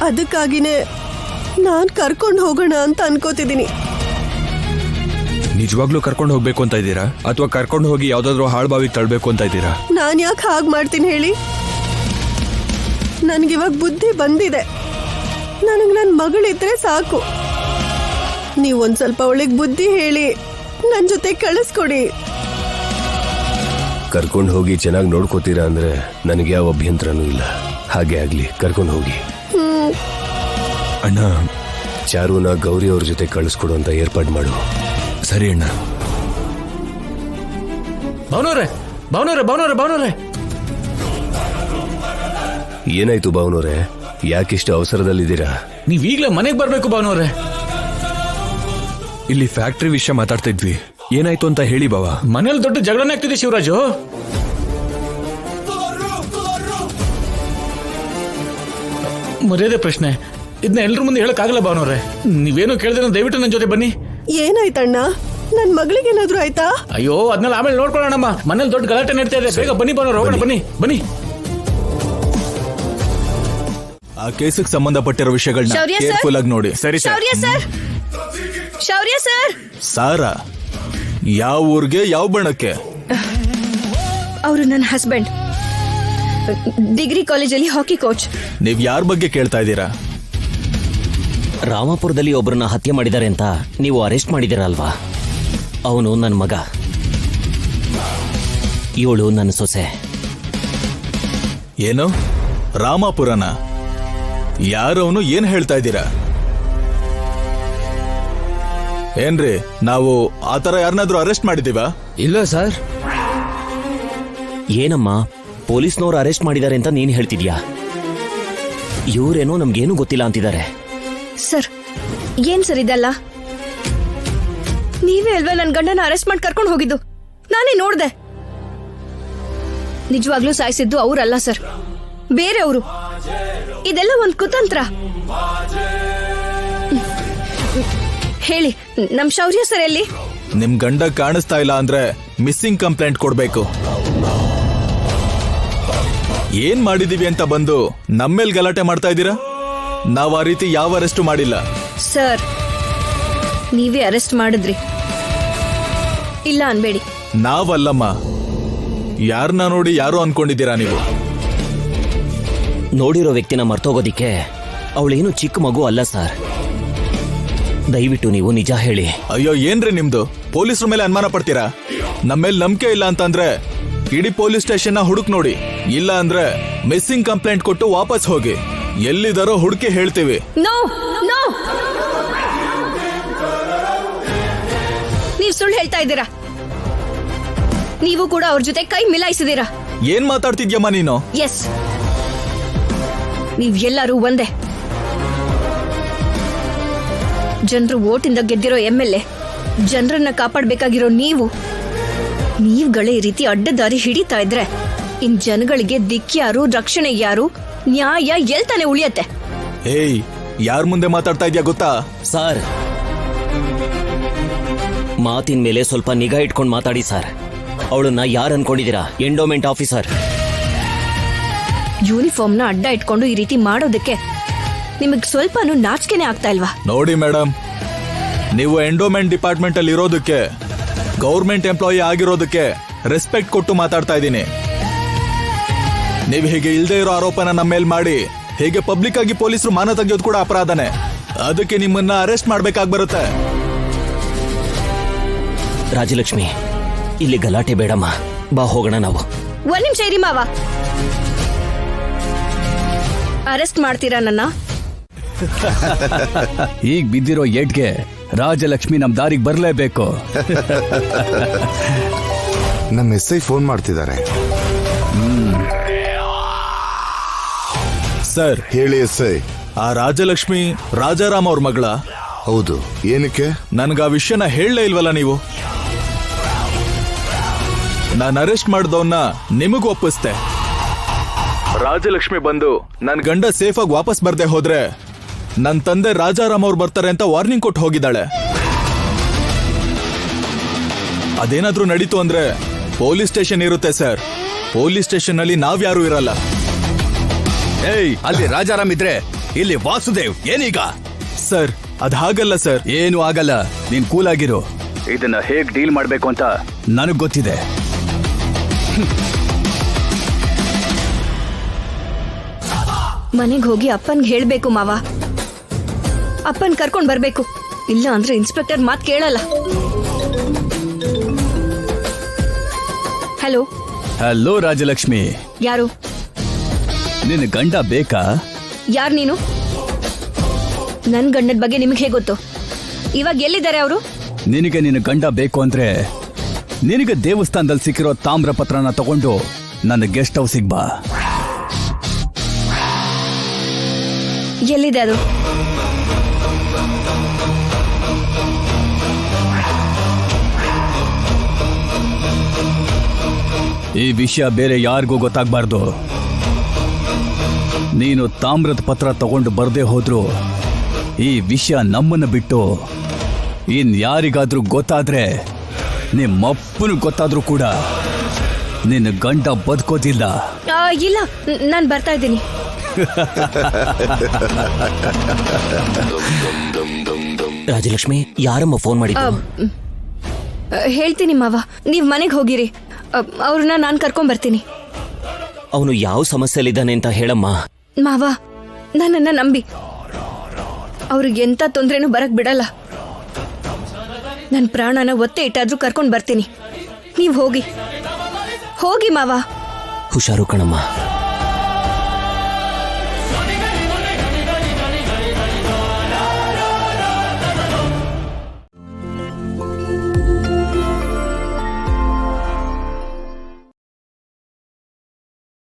ಅದಕ್ಕಾಗಿನೇ ನಾನ್ ಕರ್ಕೊಂಡು ಹೋಗೋಣ ಅಂತ ಅನ್ಕೋತಿದ್ದೀನಿ. ನಿಜವಾಗ್ಲೂ ಕರ್ಕೊಂಡು ಹೋಗ್ಬೇಕು ಅಂತ ಇದ್ದೀರಾ ಅಥವಾ ಕರ್ಕೊಂಡು ಹೋಗಿ ಯಾವ್ದಾದ್ರು ಹಾಳ್ಬಾವಿಗೆ ತಳ್ಬೇಕು ಅಂತ ಇದ್ದೀರಾ? ನಾನ್ ಯಾಕೆ ಹಾಗೆ ಮಾಡ್ತೀನಿ ಹೇಳಿ? ನನ್ಗಿವಾಗ ಬುದ್ಧಿ ಬಂದಿದೆ. ನನಗೆ ನನ್ನ ಮಗಳಿದ್ರೆ ಸಾಕು. ನೀವೊಂದ್ ಸ್ವಲ್ಪ ಅವಳಿಗೆ ಬುದ್ಧಿ ಹೇಳಿ ನನ್ನ ಜೊತೆ ಕಳಿಸ್ಕೊಡಿ. ಕರ್ಕೊಂಡು ಹೋಗಿ ಚೆನ್ನಾಗಿ ನೋಡ್ಕೋತೀರಾ ಅಂದ್ರೆ ನನಗೆ ಯಾವ ಅಭ್ಯಂತರನೂ ಇಲ್ಲ. ಹಾಗೆ ಆಗ್ಲಿ, ಕರ್ಕೊಂಡು ಹೋಗಿ. ಅಣ್ಣ, ಚಾರುನ ಗೌರಿ ಅವ್ರ ಜೊತೆ ಕಳಿಸ್ಕೊಡು ಅಂತ ಏರ್ಪಾಡು ಮಾಡು. ಸರಿ ಅಣ್ಣ. ಭಾವನವ್ರೆ, ಭಾವನವ್ರೆ, ಭಾವನವ್ರೆ, ಭಾವನವ್ರೆ, ಏನಾಯ್ತು ಭಾವನವ್ರೆ? ಯಾಕಿಷ್ಟು ಅವಸರದಲ್ಲಿದ್ದೀರಾ? ನೀವ್ ಈಗ್ಲೇ ಮನೆಗೆ ಬರ್ಬೇಕು ಭಾವನವ್ರೆ. ಇಲ್ಲಿ ಫ್ಯಾಕ್ಟ್ರಿ ವಿಷಯ ಮಾತಾಡ್ತಿದ್ವಿ, ಏನಾಯ್ತು ಅಂತ ಹೇಳಿ ಬಾವ. ಮನೇಲಿ ದೊಡ್ಡ ಜಗಳನೇ ಆಗ್ತಿದೆ ಶಿವರಾಜು. ಮರ್ಯಾದೆ ಪ್ರಶ್ನೆ, ಇದನ್ನ ಎಲ್ರ ಮುಂದೆ ಹೇಳಕ್ಕಾಗಲ್ಲ ಭಾವನವ್ರೆ. ನೀವೇನು ಕೇಳಿದ್ರೆ ದಯವಿಟ್ಟು ನನ್ನ ಜೊತೆ ಬನ್ನಿ. ಏನಾಯ್ತಣ್ಣ? ನನ್ ಮಗಳಿಗೇನಾದ್ರೂ ಆಯ್ತಾ? ಅಯ್ಯೋ, ಅದನ್ನೆಲ್ಲ ಆಮೇಲೆ ನೋಡ್ಕೊಳ್ಳೋಣಮ್ಮ. ಮನೇಲಿ ದೊಡ್ಡ ಗಲಾಟೆ ನಡೀತಾ ಇದೆ. ಬೇಗ ಬನ್ನಿ ಭಾವನವ್ರೆ, ಹೋಗೋಣ. ಬನ್ನಿ ಬನ್ನಿ. ಆ ಕೇಸಿಗೆ ಸಂಬಂಧಪಟ್ಟಿರೋ ವಿಷಯಗಳನ್ನ ಕೇರ್ಫುಲ್ ಆಗಿ ನೋಡಿ. ಸರಿ ಶೌರ್ಯ ಸರ್, ಶೌರ್ಯ ಸರ್. ಸಾರಾ ಯಾವ ಊರ್ಗೆ, ಯಾವ ಬಣಕ್ಕೆ? ಅವರು ನನ್ನ ಹಸ್ಬೆಂಡ್, ಡಿಗ್ರಿ ಕಾಲೇಜಲ್ಲಿ ಹಾಕಿ ಕೋಚ್. ನೀವ್ ಯಾರ ಬಗ್ಗೆ ಕೇಳ್ತಾ ಇದ್ದೀರಾ? ರಾಮಾಪುರದಲ್ಲಿ ಒಬ್ಬರನ್ನ ಹತ್ಯೆ ಮಾಡಿದ್ದಾರೆ ಅಂತ ನೀವು ಅರೆಸ್ಟ್ ಮಾಡಿದಿರಲ್ವಾ? ಅವನು ನನ್ನ ಮಗ, ಇವಳು ನನ್ನ ಸೊಸೆ. ಏನು ರಾಮಾಪುರನ? ಯಾರವನು? ಏನ್ ಹೇಳ್ತಾ ಇದ್ದೀರಾ? ಏನ್ರಿ, ನಾವು ಆತರ ಯಾರನ್ನಾದ್ರೂ ಅರೆಸ್ಟ್ ಮಾಡಿದೀವಾ? ಇಲ್ಲ ಸರ್. ಏನಮ್ಮ, ಪೊಲೀಸ್ನವ್ರು ಅರೆಸ್ಟ್ ಮಾಡಿದ್ದಾರೆ ಅಂತ ನೀನ್ ಹೇಳ್ತಿದ್ಯಾ? ಇವರೇನೋ ನಮ್ಗೇನು ಗೊತ್ತಿಲ್ಲ ಅಂತಿದ್ದಾರೆ. ಸರ್, ಏನ್ ಸರ್ ಇದಲ್ಲ? ನೀವೇ ಅಲ್ವಾ ನನ್ ಗಂಡನ ಅರೆಸ್ಟ್ ಮಾಡಿ ಕರ್ಕೊಂಡು ಹೋಗಿದ್ದು? ನಾನೇ ನೋಡ್ದೆ. ನಿಜವಾಗ್ಲೂ ಸಾಯಿಸಿದ್ದು ಅವರಲ್ಲ ಸರ್, ಬೇರೆಯವರು. ಇದೆಲ್ಲ ಒಂದ್ ಕುತಂತ್ರ. ಹೇಳಿ, ನಮ್ ಶೌರ್ಯ ಸರ್ ಎಲ್ಲಿ? ನಿಮ್ ಗಂಡ ಕಾಣಿಸ್ತಾ ಇಲ್ಲ ಅಂದ್ರೆ ಮಿಸ್ಸಿಂಗ್ ಕಂಪ್ಲೇಂಟ್ ಕೊಡ್ಬೇಕು. ಏನ್ ಮಾಡಿದೀವಿ ಅಂತ ಬಂದು ನಮ್ಮೇಲ್ ಗಲಾಟೆ ಮಾಡ್ತಾ ಇದ್ದೀರಾ? ನಾವ್ ಆ ರೀತಿ ಯಾವ ಅರೆಸ್ಟ್ ಮಾಡಿಲ್ಲ. ಸರ್, ನೀವೇ ಅರೆಸ್ಟ್ ಮಾಡಿದ್ರಿ. ಇಲ್ಲ ಅನ್ಬೇಡಿ. ನಾವಲ್ಲಮ್ಮ. ಯಾರನ್ನ ನೋಡಿ ಯಾರು ಅನ್ಕೊಂಡಿದ್ದೀರಾ ನೀವು? ನೋಡಿರೋ ವ್ಯಕ್ತಿನ ಮರ್ತೋಗೋದಿಕ್ಕೆ ಅವಳೇನು ಚಿಕ್ಕ ಮಗು ಅಲ್ಲ ಸರ್. ದಯವಿಟ್ಟು ನೀವು ನಿಜ ಹೇಳಿ. ಅಯ್ಯೋ, ಏನ್ರಿ ನಿಮ್ದು? ಪೊಲೀಸರ ಮೇಲೆ ಅನುಮಾನ ಪಡ್ತೀರಾ? ನಮ್ಮೇಲೆ ನಂಬಿಕೆ ಇಲ್ಲ ಅಂತಂದ್ರೆ ಇಡೀ ಪೊಲೀಸ್ ಸ್ಟೇಷನ್ ಹುಡುಕ್ ನೋಡಿ. ಇಲ್ಲ ಅಂದ್ರೆ ಮಿಸ್ಸಿಂಗ್ ಕಂಪ್ಲೇಂಟ್ ಕೊಟ್ಟು ವಾಪಸ್ ಹೋಗಿ. ಎಲ್ಲಿದಾರೋ ಹುಡುಕಿ ಹೇಳ್ತೀವಿ. ನೋ ನೋ, ನೀವು ಸುಳ್ಳು ಹೇಳ್ತಾ ಇದ್ದೀರಾ. ನೀವು ಕೂಡ ಅವ್ರ ಜೊತೆ ಕೈ ಮಿಲಾಯಿಸಿದೀರಾ. ಏನ್ ಮಾತಾಡ್ತಿದ್ಯಮ್ಮ ನೀನು? ಎಸ್, ನೀವ್ ಎಲ್ಲರೂ ಒಂದೇ. ಜನರು ವೋಟಿಂದ ಗೆದ್ದಿರೋ MLA, ಜನರನ್ನ ಕಾಪಾಡಬೇಕಾಗಿರೋ ನೀವುಗಳೇ ಈ ರೀತಿ ಅಡ್ಡದಾರಿ ಹಿಡಿತಾ ಇದ್ರೆ ಇನ್ ಜನಗಳಿಗೆ ದಿಕ್ಕ್ಯಾರು, ರಕ್ಷಣೆ ಯಾರು, ನ್ಯಾಯ ಎಲ್ತಾನೆ ಉಳಿಯತ್ತೆ? ಏಯ್, ಯಾರ ಮುಂದೆ ಮಾತಾಡ್ತಾ ಇದ್ಯಾ ಗೊತ್ತಾ? ಸರ್, ಮಾತಿನ ಮೇಲೆ ಸ್ವಲ್ಪ ನಿಗಾ ಇಟ್ಕೊಂಡು ಮಾತಾಡಿ ಸರ್. ಅವಳನ್ನ ಯಾರು ಅನ್ಕೊಂಡಿದ್ದೀರಾ? Endowment officer. ಯೂನಿಫಾರ್ಮ್ನ ಅಡ್ಡ ಇಟ್ಕೊಂಡು ಈ ರೀತಿ ಮಾಡೋದಕ್ಕೆ ನಿಮಗ್ ಸ್ವಲ್ಪನೂ ನಾಚಿಕೆನೆ ಆಗ್ತಾ ಇಲ್ವಾ? ನೋಡಿ ಮೇಡಮ್, ನೀವು ಎಂಡೋಮೆಂಟ್ ಡಿಪಾರ್ಟ್ಮೆಂಟ್ ಅಲ್ಲಿ ಇರೋದಕ್ಕೆ, ಗೌರ್ಮೆಂಟ್ ಎಂಪ್ಲಾಯಿ ಆಗಿರೋದಕ್ಕೆ ರೆಸ್ಪೆಕ್ಟ್ ಕೊಟ್ಟು ಮಾತಾಡ್ತಾ ಇದ್ದೀನಿ. ನೀವು ಹೀಗೆ ಇಲ್ದೇ ಇರೋ ಆರೋಪನ ನಮ್ಮ ಮೇಲೆ ಮಾಡಿ ಹೀಗೆ ಪಬ್ಲಿಕ್ ಆಗಿ ಪೊಲೀಸರು ಮಾನ ತೆಗೆಯೋದು ಕೂಡ ಅಪರಾಧನೇ. ಅದಕ್ಕೆ ನಿಮ್ಮನ್ನ ಅರೆಸ್ಟ್ ಮಾಡ್ಬೇಕಾಗಿ ಬರುತ್ತೆ. ರಾಜಲಕ್ಷ್ಮಿ, ಇಲ್ಲಿ ಗಲಾಟೆ ಬೇಡಮ್ಮ, ಬಾ ಹೋಗೋಣ ನಾವು. ಒಂದ್ ನಿಮಿಷ ಇರಿ ಮಾವ. ಅರೆಸ್ಟ್ ಮಾಡ್ತೀರಾ ನನ್ನ? ಈಗ ಬಿದ್ದಿರೋ ಏಟ್ಗೆ ರಾಜಲಕ್ಷ್ಮಿ ನಮ್ ದಾರಿಗೆ ಬರ್ಲೇಬೇಕು. ನಮ್ಮ SI ಫೋನ್ ಮಾಡ್ತಿದ್ದಾರೆ. ಸರ್ ಹೇಳಿ SI. ಆ ರಾಜಲಕ್ಷ್ಮಿ ರಾಜಾರಾಮ್ ಅವ್ರ ಮಗಳ? ಹೌದು. ಏನಕ್ಕೆ? ನನ್ಗ ಆ ವಿಷಯನ ಹೇಳಲೇ ಇಲ್ವಲ್ಲ ನೀವು? ನಾನು ಅರೆಸ್ಟ್ ಮಾಡಿದವನ್ನ ನಿಮಗೂ ಒಪ್ಪಿಸ್ತೆ. ರಾಜಲಕ್ಷ್ಮಿ ಬಂದು ನನ್ ಗಂಡ ಸೇಫ್ ಆಗಿ ವಾಪಸ್ ಬರ್ದೆ ಹೋದ್ರೆ ನನ್ ತಂದೆ ರಾಜಾರಾಮ್ ಅವ್ರು ಬರ್ತಾರೆ ಅಂತ ವಾರ್ನಿಂಗ್ ಕೊಟ್ಟು ಹೋಗಿದ್ದಾಳೆ. ಅದೇನಾದ್ರೂ ನಡೀತು ಅಂದ್ರೆ ಪೊಲೀಸ್ ಸ್ಟೇಷನ್ ಇರುತ್ತೆ ಸರ್. ಪೊಲೀಸ್ ಸ್ಟೇಷನ್ ಅಲ್ಲಿ ನಾವ್ಯಾರು ಇರಲ್ಲ. ಏಯ್, ಅಲ್ಲಿ ರಾಜಾರಾಮ್ ಇದ್ರೆ ಇಲ್ಲಿ ವಾಸುದೇವ್ ಏನೀಗ? ಸರ್ ಅದ್ ಹಾಗಲ್ಲ ಸರ್. ಏನು ಆಗಲ್ಲ, ನೀನ್ ಕೂಲ್ ಆಗಿರು. ಇದನ್ನ ಹೇಗ್ ಡೀಲ್ ಮಾಡ್ಬೇಕು ಅಂತ ನನಗ್ ಗೊತ್ತಿದೆ. ಮನೆಗೆ ಹೋಗಿ ಅಪ್ಪನ್ಗೆ ಹೇಳ್ಬೇಕು ಮಾವ. ಅಪ್ಪನ್ ಕರ್ಕೊಂಡ್ ಬರ್ಬೇಕು, ಇಲ್ಲ ಅಂದ್ರೆ ಇನ್ಸ್ಪೆಕ್ಟರ್ ಮಾತ್ ಕೇಳಲ್ಲ. ಹಲೋ. ಹಲೋ ರಾಜಲಕ್ಷ್ಮಿ. ಯಾರು? ನಿನ್ನ ಗಂಡ ಬೇಕಾ? ಯಾರು ನೀನು? ನನ್ ಗಂಡದ ಬಗ್ಗೆ ನಿಮ್ಗೆ ಹೇಗೆ ಗೊತ್ತು? ಇವಾಗ ಎಲ್ಲಿದ್ದಾರೆ ಅವರು? ನಿನಗೆ ನಿನ್ನ ಗಂಡ ಬೇಕು ಅಂದ್ರೆ ನಿನಗೆ ದೇವಸ್ಥಾನದಲ್ಲಿ ಸಿಕ್ಕಿರೋ ತಾಮ್ರ ಪತ್ರನ ತಗೊಂಡು ನನ್ನ ಗೆಸ್ಟ್ ಹೌಸಿಗೆ ಬಾ. ಎಲ್ಲಿದೆ ಅದು? ಈ ವಿಷಯ ಬೇರೆ ಯಾರಿಗೂ ಗೊತ್ತಾಗ್ಬಾರ್ದು. ನೀನು ತಾಮ್ರದ ಪತ್ರ ತಗೊಂಡು ಬರ್ದೇ ಹೋದ್ರು ಈ ವಿಷಯ ನಮ್ಮನ್ನ ಬಿಟ್ಟು ಇನ್ ಯಾರಿಗಾದ್ರೂ ಗೊತ್ತಾದ್ರೆ, ನಿಮ್ಮಪ್ಪನು ಗೊತ್ತಾದ್ರೂ ಕೂಡ ನಿನ್ನ ಗಂಡ ಬದುಕೋದಿಲ್ಲ. ಇಲ್ಲ, ನಾನ್ ಬರ್ತಾ ಇದ್ದೀನಿ. ರಾಜಲಕ್ಷ್ಮಿ, ಯಾರಮ್ಮ ಫೋನ್ ಮಾಡಿದ್ದು? ಹೇಳ್ತೀನಿ ಮಾವ, ನೀವ್ ಮನೆಗೆ ಹೋಗಿರಿ. ಅವ್ರನ್ನ ನಾನ್ ಕರ್ಕೊಂಡ್ ಬರ್ತೀನಿ. ಅವನು ಯಾವ ಸಮಸ್ಯೆಲಿದ್ದಾನೆ ಅಂತ ಹೇಳಮ್ಮ. ಮಾವ, ನನ್ನನ್ನ ನಂಬಿ. ಅವ್ರಿಗೆ ಎಂತ ತೊಂದ್ರೆನೂ ಬರಕ್ ಬಿಡಲ್ಲ. ನನ್ ಪ್ರಾಣನ ಒತ್ತೆ ಇಟ್ಟಾದ್ರೂ ಕರ್ಕೊಂಡ್ ಬರ್ತೀನಿ. ನೀವ್ ಹೋಗಿ ಹೋಗಿ ಮಾವ. ಹುಷಾರು ಕಣಮ್ಮ.